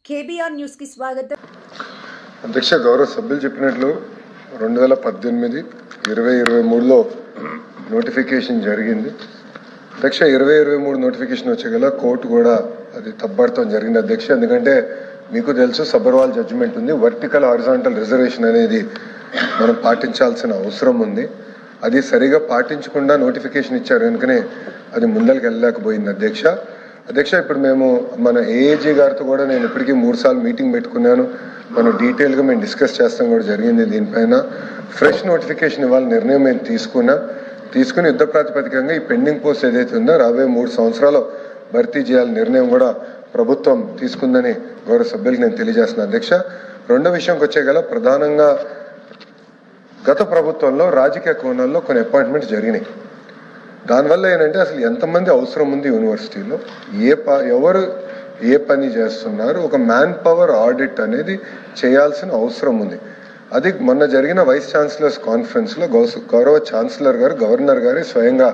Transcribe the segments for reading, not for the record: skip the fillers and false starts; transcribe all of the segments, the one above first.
KBR news కి స్వాగతం. అధ్యక్ష, గౌరవ సభ్యులు చెప్పినట్లు 2018, 2023లో నోటిఫికేషన్ జరిగింది. అధ్యక్ష, 2023 నోటిఫికేషన్ వచ్చేగల కోర్టు కూడా అది తప్పడతాం జరిగింది అధ్యక్ష. ఎందుకంటే మీకు తెలుసు, సబర్వాల్ జడ్జిమెంట్ ఉంది. వర్టికల్ హారిజాంటల్ రిజర్వేషన్ అనేది మనం పాటించాల్సిన అవసరం ఉంది. అది సరిగా పాటించకుండా నోటిఫికేషన్ ఇచ్చారు కనుకనే అది ముందరికి వెళ్ళలేకపోయింది అధ్యక్ష. ఇప్పుడు మేము మన ఏఏజీ గారితో కూడా నేను ఇప్పటికీ 3 సార్లు మీటింగ్ పెట్టుకున్నాను. మనం డీటెయిల్గా మేము డిస్కస్ చేస్తాం కూడా జరిగింది. దీనిపైన ఫ్రెష్ నోటిఫికేషన్ ఇవ్వాలి నిర్ణయం మేము తీసుకుని యుద్ధ ప్రాతిపదికంగా ఈ పెండింగ్ పోస్ట్ ఏదైతే ఉందో రాబోయే 3 సంవత్సరాలు భర్తీ చేయాలని నిర్ణయం కూడా ప్రభుత్వం తీసుకుందని గౌరవ సభ్యులకు నేను తెలియజేస్తున్నాను అధ్యక్ష. రెండో విషయంకి వచ్చేగల ప్రధానంగా గత ప్రభుత్వంలో రాజకీయ కోణాల్లో కొన్ని అపాయింట్మెంట్స్ జరిగినాయి. దానివల్ల ఏంటంటే అసలు ఎంతమంది అవసరం ఉంది యూనివర్సిటీలో, ఎవరు ఏ పని చేస్తున్నారు, ఒక మ్యాన్ పవర్ ఆడిట్ అనేది చేయాల్సిన అవసరం ఉంది. అది మొన్న జరిగిన వైస్ ఛాన్సలర్స్ కాన్ఫరెన్స్లో గౌరవ ఛాన్సలర్ గారు, గవర్నర్ గారు స్వయంగా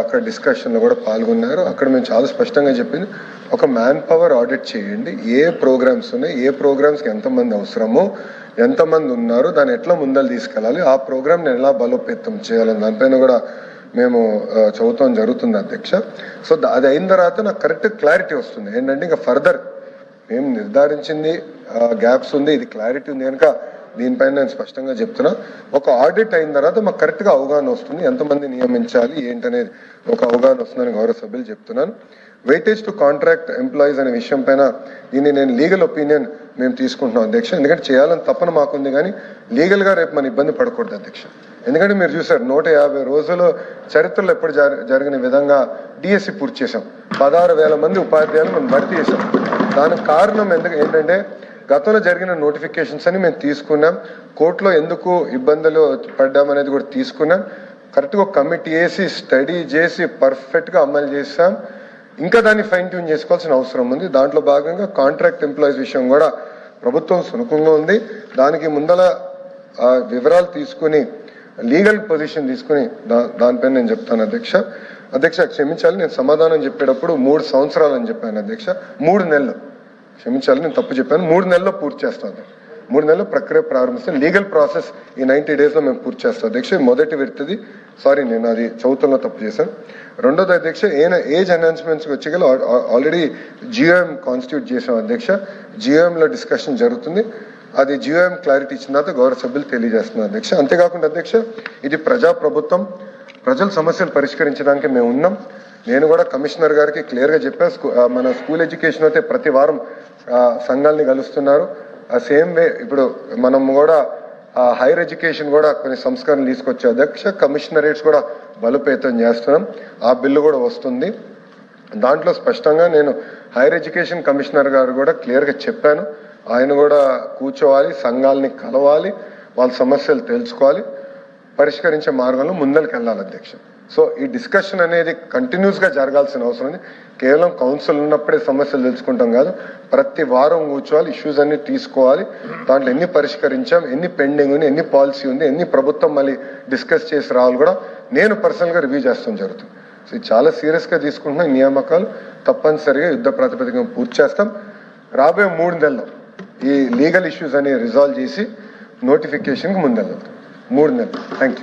అక్కడ డిస్కషన్లో కూడా పాల్గొన్నారు. అక్కడ మేము చాలా స్పష్టంగా చెప్పింది, ఒక మ్యాన్ పవర్ ఆడిట్ చేయండి, ఏ ప్రోగ్రామ్స్ ఉన్నాయి, ఏ ప్రోగ్రామ్స్కి ఎంతమంది అవసరమో, ఎంతమంది ఉన్నారు, దాన్ని ఎట్లా ముందలు తీసుకెళ్ళాలి, ఆ ప్రోగ్రామ్ని ఎలా బలోపేతం చేయాలని దానిపైన కూడా మేము చదువుతాం జరుగుతుంది అధ్యక్ష. సో అది అయిన తర్వాత నాకు కరెక్ట్ క్లారిటీ వస్తుంది. ఏంటంటే ఇంకా ఫర్దర్ మేము నిర్ధారించింది గ్యాప్స్ ఉంది, ఇది క్లారిటీ ఉంది కనుక దీనిపైన నేను స్పష్టంగా చెప్తున్నా. ఒక ఆడిట్ అయిన తర్వాత మాకు కరెక్ట్గా అవగాహన వస్తుంది, ఎంతమంది నియమించాలి ఏంటనేది ఒక అవగాహన వస్తుందని గౌరవ సభ్యులు చెప్తున్నాను. వెయిటేజ్ టు కాంట్రాక్ట్ ఎంప్లాయీస్ అనే విషయం పైన దీన్ని నేను లీగల్ ఒపీనియన్ మేము తీసుకుంటున్నాం అధ్యక్ష. ఎందుకంటే చేయాలని తప్పన మాకుంది, కానీ లీగల్గా రేపు మన ఇబ్బంది పడకూడదు అధ్యక్ష. ఎందుకంటే మీరు చూసారు 150 రోజులు చరిత్రలో ఎప్పుడు జరిగిన విధంగా డిఎస్సి పూర్తి చేశాం. 16,000 మంది ఉపాధ్యాయులు మనం భర్తీ చేశాం. దానికి కారణం ఏంటంటే గతంలో జరిగిన నోటిఫికేషన్స్ అని మేము తీసుకున్నాం. కోర్టులో ఎందుకు ఇబ్బందులు పడ్డామనేది కూడా తీసుకున్నాం. కరెక్ట్గా ఒక కమిటీ వేసి స్టడీ చేసి పర్ఫెక్ట్గా అమలు చేసాం. ఇంకా దాన్ని ఫైన్ ట్యూన్ చేసుకోవాల్సిన అవసరం ఉంది. దాంట్లో భాగంగా కాంట్రాక్ట్ ఎంప్లాయీస్ విషయం కూడా ప్రభుత్వం సునుకంగా ఉంది. దానికి ముందల వివరాలు తీసుకుని లీగల్ పొజిషన్ తీసుకుని దానిపైన నేను చెప్తాను అధ్యక్ష. క్షమించాలి, నేను సమాధానం చెప్పేటప్పుడు 3 సంవత్సరాలు అని చెప్పాను అధ్యక్ష. 3 నెలలు, క్షమించాలి నేను తప్పు చెప్పాను. 3 నెలల్లో పూర్తి చేస్తాను. 3 నెలల్లో ప్రక్రియ ప్రారంభిస్తాను. లీగల్ ప్రాసెస్ ఈ 90 డేస్లో మేము పూర్తి చేస్తాం అధ్యక్ష. మొదటి వ్యక్తిది, సారీ నేను అది చదువుతున్నా తప్పు చేశాను. రెండోది అధ్యక్ష, ఏజ్ ఎన్హాన్స్మెంట్స్కి వచ్చేగల ఆల్రెడీ జియోఎం కాన్స్టిట్యూట్ చేసాం అధ్యక్ష. జియోఎంలో డిస్కషన్ జరుగుతుంది. అది జియోఎం క్లారిటీ ఇచ్చిన తర్వాత గౌరవ సభ్యులు తెలియజేస్తున్నారు అధ్యక్ష. అంతేకాకుండా అధ్యక్ష, ఇది ప్రజాప్రభుత్వం, ప్రజల సమస్యలు పరిష్కరించడానికి మేము ఉన్నాం. నేను కూడా కమిషనర్ గారికి క్లియర్గా చెప్పా, మన స్కూల్ ఎడ్యుకేషన్ అయితే ప్రతి వారం సంఘాలని కలుస్తున్నారు. ఆ సేమ్ వే ఇప్పుడు మనం కూడా హైయర్ ఎడ్యుకేషన్ కూడా కొన్ని సంస్కరణలు తీసుకొచ్చే అధ్యక్ష. కమిషనరేట్స్ కూడా బలోపేతం చేస్తున్నాం. ఆ బిల్లు కూడా వస్తుంది. దాంట్లో స్పష్టంగా నేను హైయర్ ఎడ్యుకేషన్ కమిషనర్ గారు కూడా క్లియర్గా చెప్పాను. ఆయన కూడా కూర్చోవాలి, సంఘాలని కలవాలి, వాళ్ళ సమస్యలు తెలుసుకోవాలి, పరిష్కరించే మార్గంలో ముందరికి వెళ్ళాలి అధ్యక్ష. సో ఈ డిస్కషన్ అనేది కంటిన్యూస్గా జరగాల్సిన అవసరం ఉంది. కేవలం కౌన్సిల్ ఉన్నప్పుడే సమస్యలు తెలుసుకుంటాం కాదు, ప్రతి వారం కూర్చోవాలి, ఇష్యూస్ అన్ని తీసుకోవాలి, దాంట్లో ఎన్ని పరిష్కరించాం, ఎన్ని పెండింగ్ ఉంది, ఎన్ని పాలసీ ఉంది, ఎన్ని ప్రభుత్వం మళ్ళీ డిస్కస్ చేసి రావాలి కూడా నేను పర్సనల్గా రివ్యూ చేస్తాం జరుగుతుంది. సో ఇది చాలా సీరియస్గా తీసుకుంటున్నాం. ఈ నియామకాలు తప్పనిసరిగా యుద్ధ ప్రాతిపదికన పూర్తి చేస్తాం. రాబోయే 3 నెలల్లో ఈ లీగల్ ఇష్యూస్ అని రిజాల్వ్ చేసి నోటిఫికేషన్కి ముందెళ్తాం. 3 నెలలు. Thank you.